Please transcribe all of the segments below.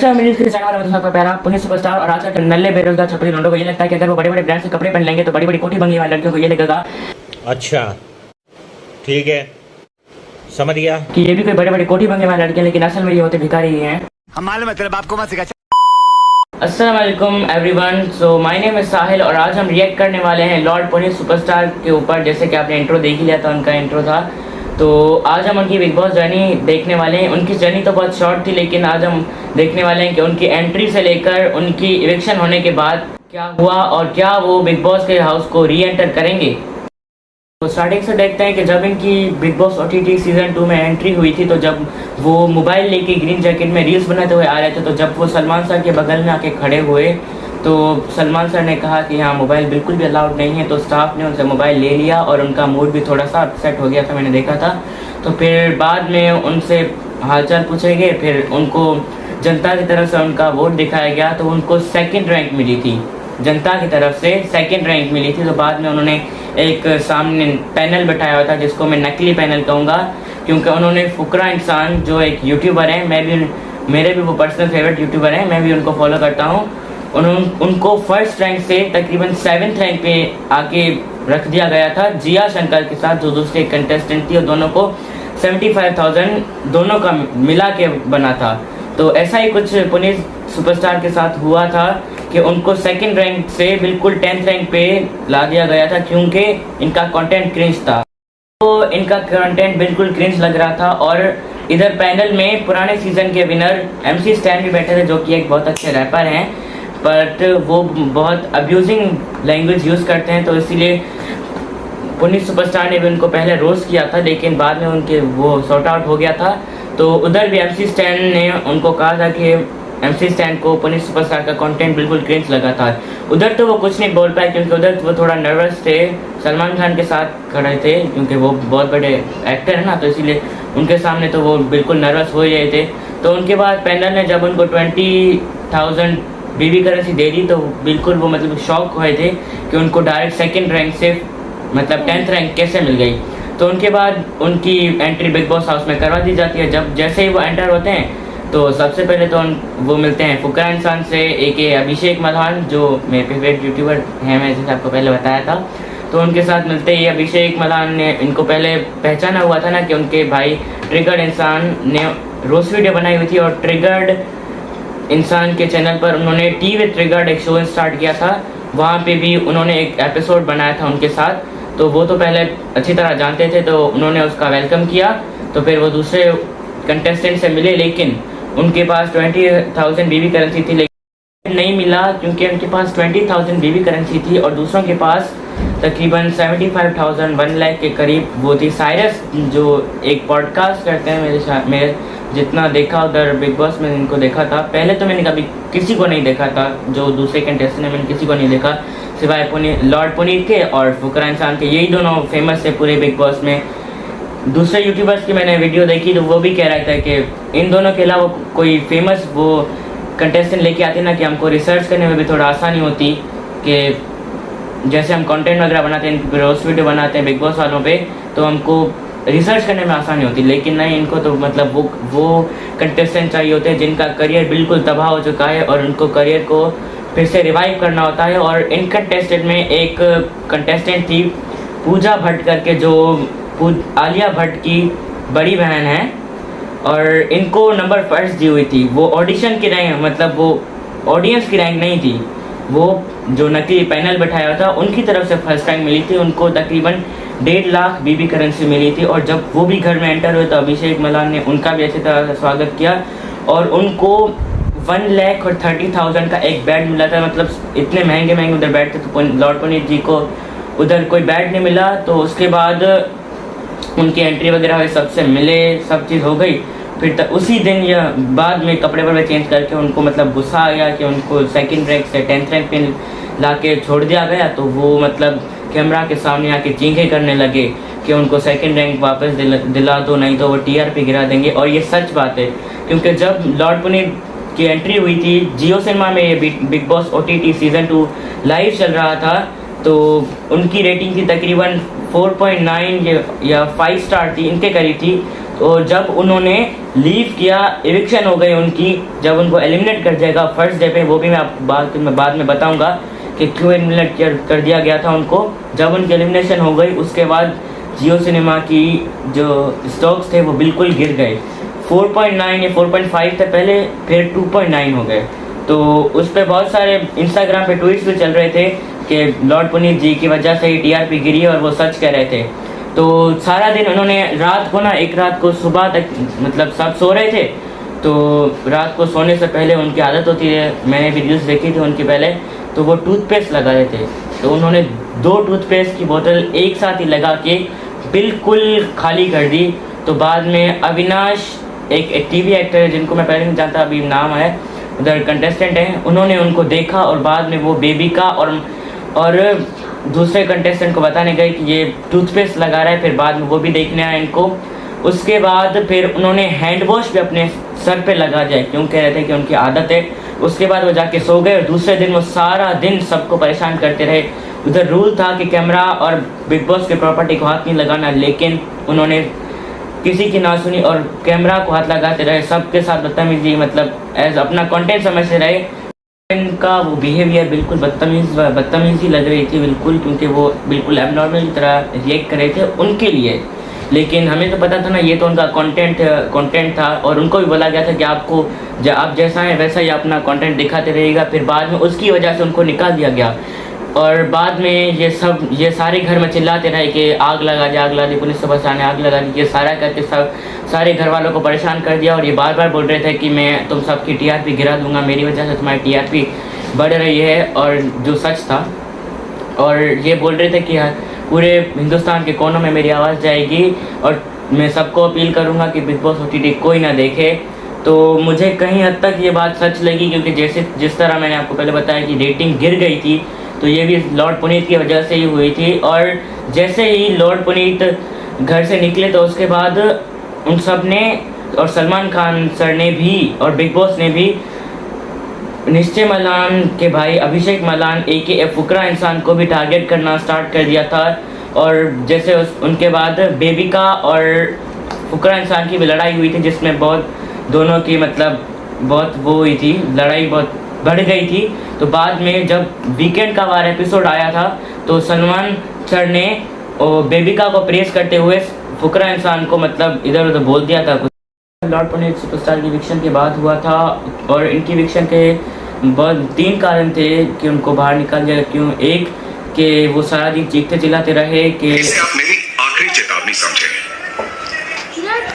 नमस्कार, मेरी इसके चैनल वाले दोस्तों का प्यारा पुनीत सुपरस्टार और आजकल नल्ले बेरोजगार छपरी लोगों को ये लगता है कि अगर वो बड़े बड़े ब्रांड से कपड़े पहन लेंगे तो बड़ी बड़ी कोठी बंगले वाले लड़कियों को ये लगेगा अच्छा ठीक है, समझ गया कि ये भी कोई बड़े बड़े कोठी बंगले वाले लड़के, लेकिन असल में ये होते भिखारी ही हैं। हम मालूम है तेरे बाप को मत सिखा। अस्सलाम वालेकुम everyone, so my name is Sahil और आज हम रिएक्ट करने वाले हैं लॉर्ड पुनीत सुपरस्टार के ऊपर। जैसे कि आपने इंट्रो देख ही लिया था, उनका इंट्रो था, तो आज हम उनकी बिग बॉस जर्नी देखने वाले हैं। उनकी जर्नी तो बहुत शॉर्ट थी, लेकिन आज हम देखने वाले हैं कि उनकी एंट्री से लेकर उनकी इविक्शन होने के बाद क्या हुआ और क्या वो बिग बॉस के हाउस को री एंटर करेंगे। तो स्टार्टिंग से देखते हैं कि जब इनकी बिग बॉस OTT सीज़न 2 में एंट्री हुई थी, तो जब वो मोबाइल लेके ग्रीन जैकेट में रील्स बनाते हुए आ रहे थे, तो जब वो सलमान सर के बगल में आके खड़े हुए तो सलमान सर ने कहा कि हाँ मोबाइल बिल्कुल भी अलाउड नहीं है, तो स्टाफ ने उनसे मोबाइल ले लिया और उनका मूड भी थोड़ा सा अपसेट हो गया था, मैंने देखा था। तो फिर बाद में उनसे हालचाल पूछे गए, फिर उनको जनता की तरफ से उनका वोट दिखाया गया, तो उनको सेकंड रैंक मिली थी, जनता की तरफ से सेकंड रैंक मिली थी। तो बाद में उन्होंने एक सामने पैनल बैठाया हुआ था, जिसको मैं नकली पैनल कहूँगा, क्योंकि उन्होंने फुकरा इंसान जो एक यूट्यूबर है, मेरे भी वो पर्सनल फेवरेट यूट्यूबर हैं, मैं भी उनको फॉलो करता हूँ, उनको फर्स्ट रैंक से तकरीबन 7th रैंक पे आके रख दिया गया था जिया शंकर के साथ, जो दूसरे कंटेस्टेंट थी, और दोनों को 75,000 दोनों का मिला के बना था। तो ऐसा ही कुछ पुनीत सुपरस्टार के साथ हुआ था कि उनको सेकंड रैंक से बिल्कुल 10th रैंक पे ला दिया गया था, क्योंकि इनका कंटेंट क्रिंज था। तो इनका कंटेंट बिल्कुल क्रिंज लग रहा था। और इधर पैनल में पुराने सीजन के विनर MC स्टैन भी बैठे थे, जो कि एक बहुत अच्छे रैपर हैं, बट वो बहुत अब्यूजिंग लैंग्वेज यूज़ करते हैं, तो इसीलिए पुनीत सुपरस्टार ने भी उनको पहले रोस्ट किया था, लेकिन बाद में उनके वो सॉर्ट आउट हो गया था। तो उधर भी MC स्टैन ने उनको कहा था कि MC स्टैन को पुनीत सुपरस्टार का कंटेंट बिल्कुल क्रिंज लगा था। उधर तो वो कुछ नहीं बोल पाए, क्योंकि उधर वो थोड़ा नर्वस थे, सलमान खान के साथ खड़े थे, क्योंकि वो बहुत बड़े एक्टर है ना, तो इसीलिए उनके सामने तो वो बिल्कुल नर्वस हो ही रहे थे। तो उनके बाद पैनल ने जब उनको 20,000 BB करेंसी दे दी, तो बिल्कुल वो मतलब शॉक हुए थे कि उनको डायरेक्ट सेकंड रैंक से मतलब 10th रैंक कैसे मिल गई। तो उनके बाद उनकी एंट्री बिग बॉस हाउस में करवा दी जाती है। जब जैसे ही वो एंटर होते हैं, तो सबसे पहले तो वो मिलते हैं फुकरा इंसान से, AK अभिषेक मल्हान, जो मेरे फेवरेट यूट्यूबर हैं, मैं जैसे आपको पहले बताया था। तो उनके साथ मिलते ही अभिषेक मल्हान ने इनको पहले पहचाना हुआ था ना कि उनके भाई ट्रिगर्ड इंसान ने रोस्ट वीडियो बनाई हुई थी, और ट्रिगर्ड इंसान के चैनल पर उन्होंने टी विद ट्रिगर्ड एक शो स्टार्ट किया था, वहाँ पे भी उन्होंने एक एपिसोड बनाया था उनके साथ। तो वो तो पहले अच्छी तरह जानते थे, तो उन्होंने उसका वेलकम किया। तो फिर वो दूसरे कंटेस्टेंट से मिले, लेकिन उनके पास 20,000 BB करेंसी थी, लेकिन नहीं मिला, क्योंकि उनके पास 20,000 BB करेंसी थी और दूसरों के पास तकरीबन 75,000 1 लाख के करीब वो थी। साइरस जो एक पॉडकास्ट करते हैं, मेरे जितना देखा उधर बिग बॉस में इनको देखा था, पहले तो मैंने कभी किसी को नहीं देखा था, जो दूसरे कंटेस्टेंट ने मैंने किसी को नहीं देखा सिवाय लॉर्ड पुनीत के और फुकरा इंसान के, यही दोनों फेमस थे पूरे बिग बॉस में। दूसरे यूट्यूबर्स की मैंने वीडियो देखी, तो वो भी कह रहा था कि इन दोनों के अलावा कोई फेमस वो कंटेस्टेंट लेके आते ना, कि हमको रिसर्च करने में भी थोड़ा आसानी होती, कि जैसे हम कंटेंट वगैरह बनाते हैं, रोस्ट वीडियो बनाते हैं बिग बॉस वालों पे, तो हमको रिसर्च करने में आसानी होती, लेकिन नहीं, इनको तो मतलब वो कंटेस्टेंट चाहिए होते हैं जिनका करियर बिल्कुल तबाह हो चुका है और उनको करियर को फिर से रिवाइव करना होता है। और इन कंटेस्टेंट में एक कंटेस्टेंट थी पूजा भट्ट करके, जो आलिया भट्ट की बड़ी बहन है, और इनको नंबर फर्स्ट दी हुई थी। वो ऑडिशन की रैंक, मतलब वो ऑडियंस की रैंक नहीं थी, वो जो नकली पैनल बैठाया था उनकी तरफ से फर्स्ट रैंक मिली थी। उनको तकरीबन 1.5 लाख BB करेंसी मिली थी, और जब वो भी घर में एंटर हुए तो अभिषेक मल्हान ने उनका भी अच्छी तरह से स्वागत किया, और उनको 1,30,000 का एक बेड मिला था। मतलब इतने महंगे उधर बेड थे, तो लॉर्ड पुनीत जी को उधर कोई बेड नहीं मिला। तो उसके बाद उनकी एंट्री वगैरह हुई, सबसे मिले, सब चीज़ हो गई। फिर उसी दिन या बाद में कपड़े वगैरह चेंज करके उनको मतलब गुस्सा आ गया कि उनको सेकंड रैंक से 10th रैंक पे ला के छोड़ दिया गया। तो वो मतलब कैमरा के सामने आके चीखें करने लगे कि उनको सेकंड रैंक वापस दिला दो, नहीं तो वो TRP गिरा देंगे। और ये सच बात है, क्योंकि जब लॉर्ड पुनीत की एंट्री हुई थी जियो सिनेमा में, ये big boss OTT season 2 live चल रहा था, तो उनकी रेटिंग थी तकरीबन 4.9 या 5 स्टार थी, इनके करीब थी। तो जब उन्होंने लीव किया, एविक्शन हो गई उनकी, जब उनको एलिमिनेट कर दिया फर्स्ट डे पे, वो भी मैं आपको बाद में बताऊंगा कि क्यों एलिमिनेट कर दिया गया था उनको। जब उनकी एलिमिनेशन हो गई उसके बाद जियो सिनेमा की जो स्टॉक्स थे वो बिल्कुल गिर गए। 4.9 या 4.5 थे पहले, फिर 2.9 हो गए। तो उस पर बहुत सारे इंस्टाग्राम पे ट्वीट्स भी चल रहे थे कि लॉर्ड पुनीत जी की वजह से ही टीआरपी गिरी है, और वो सच कह रहे थे। तो सारा दिन उन्होंने रात को ना, एक रात को सुबह तक, मतलब सब सो रहे थे, तो रात को सोने से पहले उनकी आदत होती है, मैंने वीडियोस देखी थी उनकी पहले, तो वो टूथपेस्ट लगा रहे थे। तो उन्होंने 2 टूथपेस्ट की बोतल एक साथ ही लगा के बिल्कुल खाली कर दी। तो बाद में अविनाश, एक टीवी एक्टर है जिनको मैं पहले नहीं जानता, अभी नाम है, उधर कंटेस्टेंट हैं, उन्होंने उनको देखा और बाद में वो बेबिका और दूसरे कंटेस्टेंट को बताने गए कि ये टूथपेस्ट लगा रहा है, फिर बाद में वो भी देखने आए इनको। उसके बाद फिर उन्होंने हैंड वॉश भी अपने सर पे लगा जाए, क्यों कह रहे थे कि उनकी आदत है। उसके बाद वो जाके सो गए और दूसरे दिन वो सारा दिन सबको परेशान करते रहे। उधर रूल था कि कैमरा और बिग बॉस की प्रॉपर्टी को हाथ नहीं लगाना, लेकिन उन्होंने किसी की ना सुनी और कैमरा को हाथ लगाते रहे, सबके साथ बदतमीजी, मतलब एज अपना कंटेंट समझते रहे। इनका वो बिहेवियर बिल्कुल बदतमीजी लग रही थी बिल्कुल, क्योंकि वो बिल्कुल एबनॉर्मल की तरह रिएक्ट कर रहे थे उनके लिए। लेकिन हमें तो पता था ना, ये तो उनका कंटेंट था, और उनको भी बोला गया था कि आपको आप जैसा है वैसा ही अपना कंटेंट दिखाते रहिएगा। फिर बाद में उसकी वजह से उनको निकाल दिया गया, और बाद में ये सारे घर में चिल्लाते रहे कि आग लगा दी, पुलिस सुबह से आने आग लगा दी, ये सारा करके सारे घर वालों को परेशान कर दिया। और ये बार बार बोल रहे थे कि मैं तुम सबकी टीआरपी गिरा दूंगा, मेरी वजह से तुम्हारी टीआरपी बढ़ रही है, और जो सच था। और ये बोल रहे थे कि पूरे हिंदुस्तान के कोनों में मेरी आवाज़ जाएगी, और मैं सबको अपील करूँगा कि बिग बॉस OTT कोई ना देखे। तो मुझे कहीं हद तक ये बात सच लगी, क्योंकि जिस तरह मैंने आपको पहले बताया कि रेटिंग गिर गई थी, तो ये भी लॉर्ड पुनीत की वजह से ही हुई थी। और जैसे ही लॉर्ड पुनीत घर से निकले, तो उसके बाद उन सब ने, और सलमान खान सर ने भी और बिग बॉस ने भी निश्चय मलान के भाई अभिषेक मलान AKA फुकरा इंसान को भी टारगेट करना स्टार्ट कर दिया था। और जैसे उनके बाद बेबिका और फुकरा इंसान की भी लड़ाई हुई थी, जिसमें दोनों की मतलब बहुत वो हुई थी, लड़ाई बहुत बढ़ गई थी। तो बाद में जब वीकेंड का वार एपिसोड आया था, तो सलमान सर ने बेबिका को प्रेस करते हुए फुकरा इंसान को मतलब इधर उधर बोल दिया था कुछ। लॉर्ड पुनीत सुपरस्टार की विक्शन के बाद हुआ था, और इनकी विक्शन के बहुत 3 कारण थे कि उनको बाहर निकाल दिया क्यों। एक कि वो सारा दिन चीखते चिल्लाते रहे कि इसे आप मेरी आखिरी चेतावनी समझें।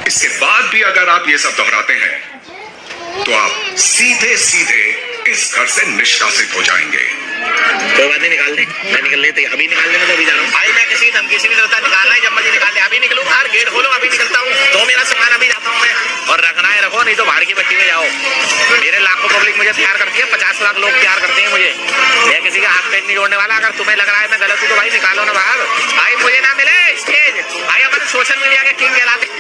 इसके बाद भी अगर आप ये सब दोहराते हैं तो आप सीधे सीधे इस घर से निष्कासित हो जाएंगे। कोई बात नहीं, निकाल दे, मैं निकल लेते अभी निकालने में तो अभी जा रहा हूँ भाई। मैं किसी धमकी से नहीं डरता, निकालना है जब मर्जी निकाल ले, अभी निकलूँ बाहर, गेट खोलो अभी निकलता हूँ। तो मेरा सामान अभी जाता हूँ मैं, और रखना है रखो, नहीं तो बाहर की पट्टी में जाओ। मेरे लाखों पब्लिक मुझे प्यार करती है, 50 लाख लोग प्यार करते हैं मुझे। मैं किसी का हाथ पैर नहीं जोड़ने वाला। अगर तुम्हें लग रहा है मैं गलत हूँ तो भाई निकालो ना बाहर। भाई मुझे ना मिले स्टेज, भाई हमारे सोशल मीडिया के किंग कहलाते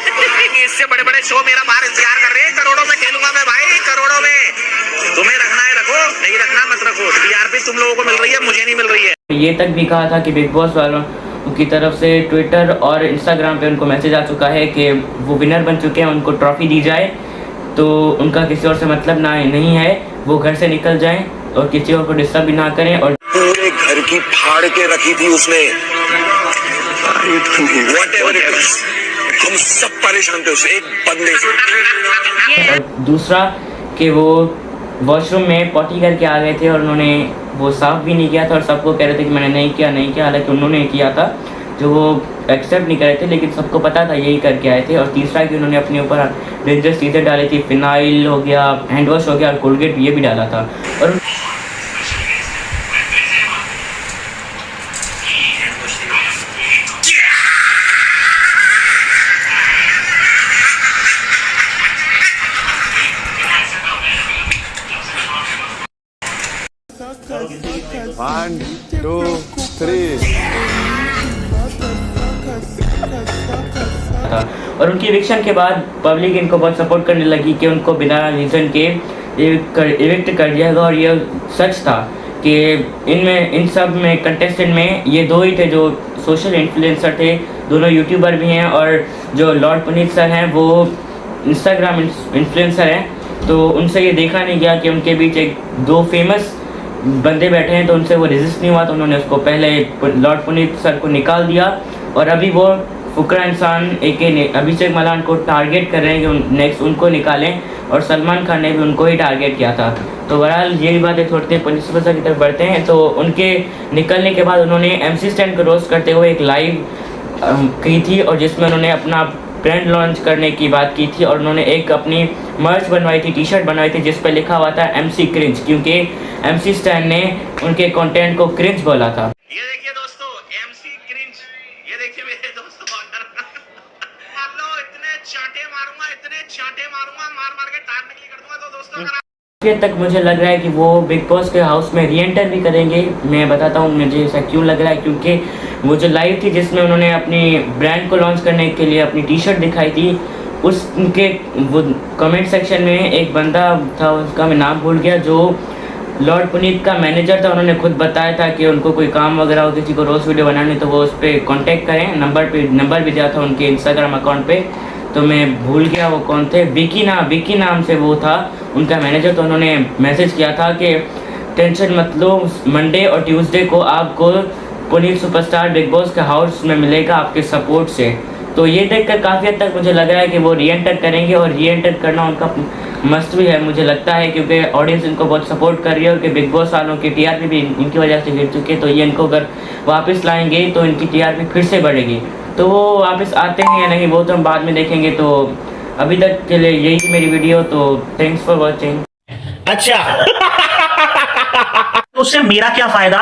इससे बड़े बड़े शो मेरा बाहर इंतजार कर रहे हैं। करोड़ों में खेलूंगा मैं भाई, करोड़ों में। तुम्हें रखना है रखो, नहीं रखना मत रखो। टीआरपी तुम लोगों को मिल रही है, मुझे नहीं मिल रही है। ये तक भी कहा था कि बिग बॉस वालों की तरफ से ट्विटर और इंस्टाग्राम पे उनको मैसेज आ चुका है कि वो विनर बन चुके हैं, उनको ट्रॉफी दी जाए, तो उनका किसी और से मतलब नहीं है, वो घर से निकल जाएं और किसी और को डिस्टर्ब भी ना करें। और पूरे घर की फाड़ के रखी थी उसने। Whatever it was, हम सब परेशान थे उस एक बंदे से। और दूसरा कि वो वॉशरूम में पॉटी करके आ गए थे और उन्होंने वो साफ भी नहीं किया था, और सबको कह रहे थे कि मैंने नहीं किया, हालांकि उन्होंने किया था, जो वो एक्सेप्ट नहीं कर रहे थे, लेकिन सबको पता था यही करके आए थे। और तीसरा कि उन्होंने अपने ऊपर डेंजरस चीज़ें डाली थी, फिनाइल हो गया, हैंड वॉश हो गया, और कोलगेट ये भी डाला था। और One, two, three. और उनकी इविक्शन के बाद पब्लिक इनको बहुत सपोर्ट करने लगी कि उनको बिना रीज़न के इविक्ट कर दिया गया। और ये सच था, कि इन सब में कंटेस्टेंट में ये दो ही थे जो सोशल इन्फ्लुएंसर थे, दोनों यूट्यूबर भी हैं, और जो लॉर्ड पुनीत सर हैं वो इंस्टाग्राम इन्फ्लुएंसर हैं। तो उनसे ये देखा नहीं गया कि उनके बीच एक दो फेमस बंदे बैठे हैं, तो उनसे वो रेजिस्ट नहीं हुआ, तो उन्होंने उसको पहले लॉर्ड पुनीत सर को निकाल दिया, और अभी वो फुकरा इंसान अभिषेक मलान को टारगेट कर रहे हैं कि नेक्स्ट उनको निकालें, और सलमान खान ने भी उनको ही टारगेट किया था। तो बहरहाल यही बातें छोड़ते हैं, पुलिस सुपरस्टार की तरफ बढ़ते हैं। तो उनके निकलने के बाद उन्होंने MC स्टैन को रोस्ट करते हुए एक लाइव की थी, और जिसमें उन्होंने अपना ब्रांड लॉन्च करने की बात की थी, और उन्होंने एक अपनी मर्च बनवाई थी, टी-शर्ट बनवाई थी, जिस पर लिखा हुआ था MC क्रिंज, क्योंकि MC स्टैन ने उनके कंटेंट को क्रिंज बोला था। ये देखिए दोस्तों, MC क्रिंज, ये देखिए मेरे दोस्तों, मान लो इतने चांटे मारूंगा, मार के टार निकली कर दूंगा। तो दोस्तों अगर काफ़ी हद तक मुझे लग रहा है कि वो बिग बॉस के हाउस में रीएंटर भी करेंगे। मैं बताता हूँ मुझे ऐसा क्यों लग रहा है, क्योंकि वो जो लाइव थी जिसमें उन्होंने अपनी ब्रांड को लॉन्च करने के लिए अपनी टी-शर्ट दिखाई थी, उसके वो कमेंट सेक्शन में एक बंदा था, उसका मैं नाम भूल गया, जो लॉर्ड पुनीत का मैनेजर था। उन्होंने खुद बताया था कि उनको कोई काम वगैरह हो, किसी को रोज़ वीडियो बनानी, तो वो उस पर कॉन्टेक्ट करें, नंबर भी दिया था उनके इंस्टाग्राम अकाउंट पे, तो मैं भूल गया वो कौन थे, विकी नाम से वो था उनका मैनेजर। तो उन्होंने मैसेज किया था कि टेंशन मत लो, मंडे और ट्यूसडे को आपको पुनीत सुपरस्टार बिग बॉस के हाउस में मिलेगा आपके सपोर्ट से। तो ये देखकर काफ़ी हद तक मुझे लग रहा है कि वो रीएंटर करेंगे, और रीएंटर करना उनका मस्ट भी है मुझे लगता है, क्योंकि ऑडियंस इनको बहुत सपोर्ट कर रही है, क्योंकि बिग बॉस वालों की TRP भी इनकी वजह से गिर चुकी है। तो ये इनको अगर वापस लाएंगे तो इनकी TRP फिर से बढ़ेगी। तो वो वापस आते हैं या नहीं वो तो हम बाद में देखेंगे। तो अभी तक के लिए यही मेरी वीडियो, तो थैंक्स फॉर वॉचिंग। अच्छा तो उससे मेरा क्या फायदा।